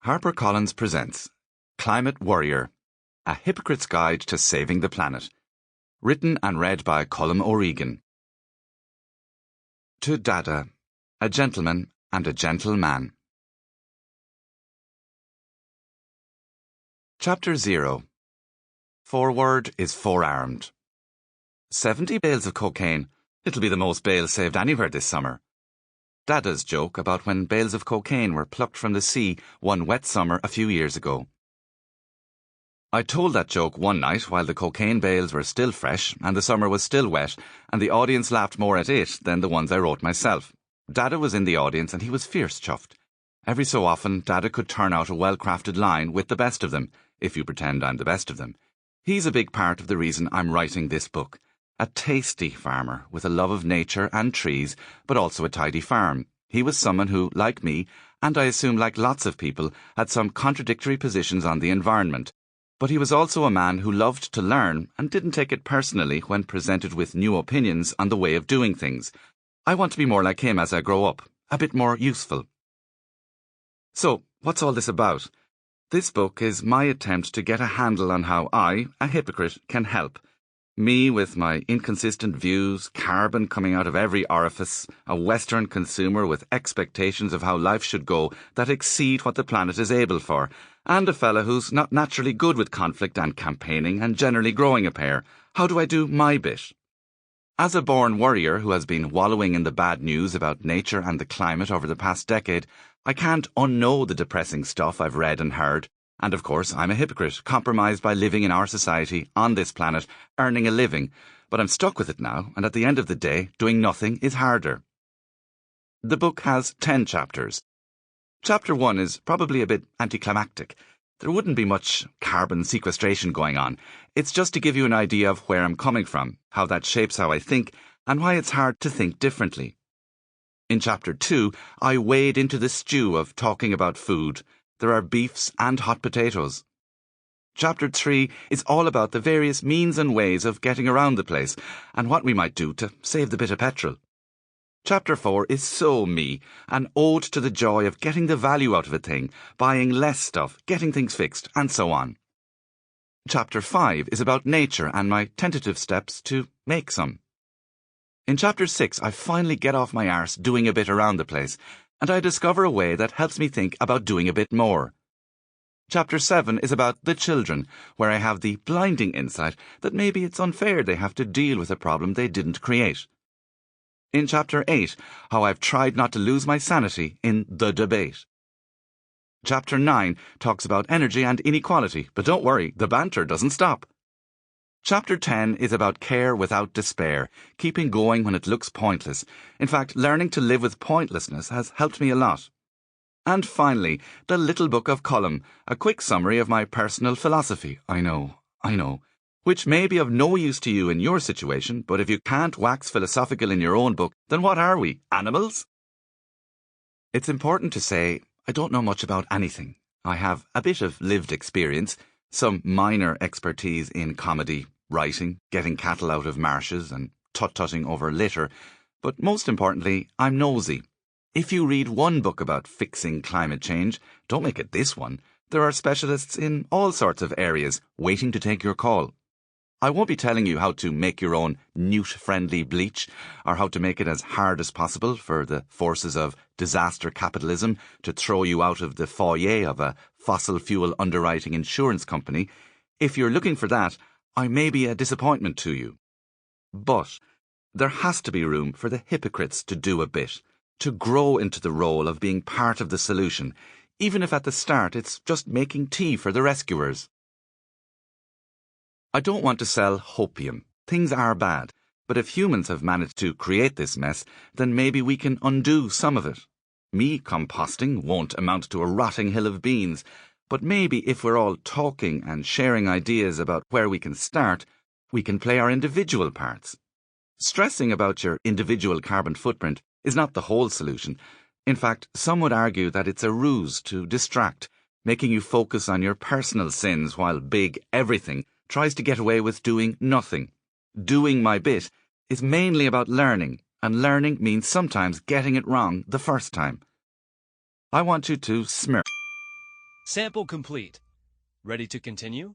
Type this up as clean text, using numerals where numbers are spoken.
HarperCollins presents Climate Worrier, A Hypocrite's Guide to Saving the Planet. Written and read by Colm O'Regan. To Dada, a gentleman and a gentle man. Chapter 0. Forward is forearmed. 70 bales of cocaine. It'll be the most bales saved anywhere this summer. Dada's joke about when bales of cocaine were plucked from the sea one wet summer a few years ago. I told that joke one night while the cocaine bales were still fresh and the summer was still wet, and the audience laughed more at it than the ones I wrote myself. Dada was in the audience and he was fierce chuffed. Every so often, Dada could turn out a well-crafted line with the best of them, if you pretend I'm the best of them. He's a big part of the reason I'm writing this book. A tasty farmer with a love of nature and trees, but also a tidy farm. He was someone who, like me, and I assume like lots of people, had some contradictory positions on the environment. But he was also a man who loved to learn and didn't take it personally when presented with new opinions on the way of doing things. I want to be more like him as I grow up, a bit more useful. So, what's all this about? This book is my attempt to get a handle on how I, a hypocrite, can help. Me with my inconsistent views, carbon coming out of every orifice, a Western consumer with expectations of how life should go that exceed what the planet is able for, and a fella who's not naturally good with conflict and campaigning and generally growing a pair. How do I do my bit? As a born worrier who has been wallowing in the bad news about nature and the climate over the past decade, I can't unknow the depressing stuff I've read and heard. And of course, I'm a hypocrite, compromised by living in our society, on this planet, earning a living. But I'm stuck with it now, and at the end of the day, doing nothing is harder. The book has 10 chapters. Chapter 1 is probably a bit anticlimactic. There wouldn't be much carbon sequestration going on. It's just to give you an idea of where I'm coming from, how that shapes how I think, and why it's hard to think differently. In Chapter 2, I wade into the stew of talking about food. There are beefs and hot potatoes. Chapter 3 is all about the various means and ways of getting around the place and what we might do to save the bit of petrol. Chapter 4 is so me, an ode to the joy of getting the value out of a thing, buying less stuff, getting things fixed, and so on. Chapter 5 is about nature and my tentative steps to make some. In Chapter 6, I finally get off my arse doing a bit around the place, and I discover a way that helps me think about doing a bit more. Chapter 7 is about the children, where I have the blinding insight that maybe it's unfair they have to deal with a problem they didn't create. In Chapter 8, how I've tried not to lose my sanity in the debate. Chapter 9 talks about energy and inequality, but don't worry, the banter doesn't stop. Chapter 10 is about care without despair, keeping going when it looks pointless. In fact, learning to live with pointlessness has helped me a lot. And finally, the little book of Colm, a quick summary of my personal philosophy. I know, which may be of no use to you in your situation, but if you can't wax philosophical in your own book, then what are we, animals? It's important to say, I don't know much about anything. I have a bit of lived experience, some minor expertise in comedy, writing, getting cattle out of marshes and tut-tutting over litter, but most importantly, I'm nosy. If you read one book about fixing climate change, don't make it this one. There are specialists in all sorts of areas waiting to take your call. I won't be telling you how to make your own newt-friendly bleach, or how to make it as hard as possible for the forces of disaster capitalism to throw you out of the foyer of a fossil fuel underwriting insurance company. If you're looking for that, I may be a disappointment to you. But there has to be room for the hypocrites to do a bit, to grow into the role of being part of the solution, even if at the start it's just making tea for the rescuers. I don't want to sell hopium. Things are bad, but if humans have managed to create this mess, then maybe we can undo some of it. Me composting won't amount to a rotting hill of beans, but maybe if we're all talking and sharing ideas about where we can start, we can play our individual parts. Stressing about your individual carbon footprint is not the whole solution. In fact, some would argue that it's a ruse to distract, making you focus on your personal sins while big everything tries to get away with doing nothing. Doing my bit is mainly about learning, and learning means sometimes getting it wrong the first time. I want you to smirk. Sample complete. Ready to continue?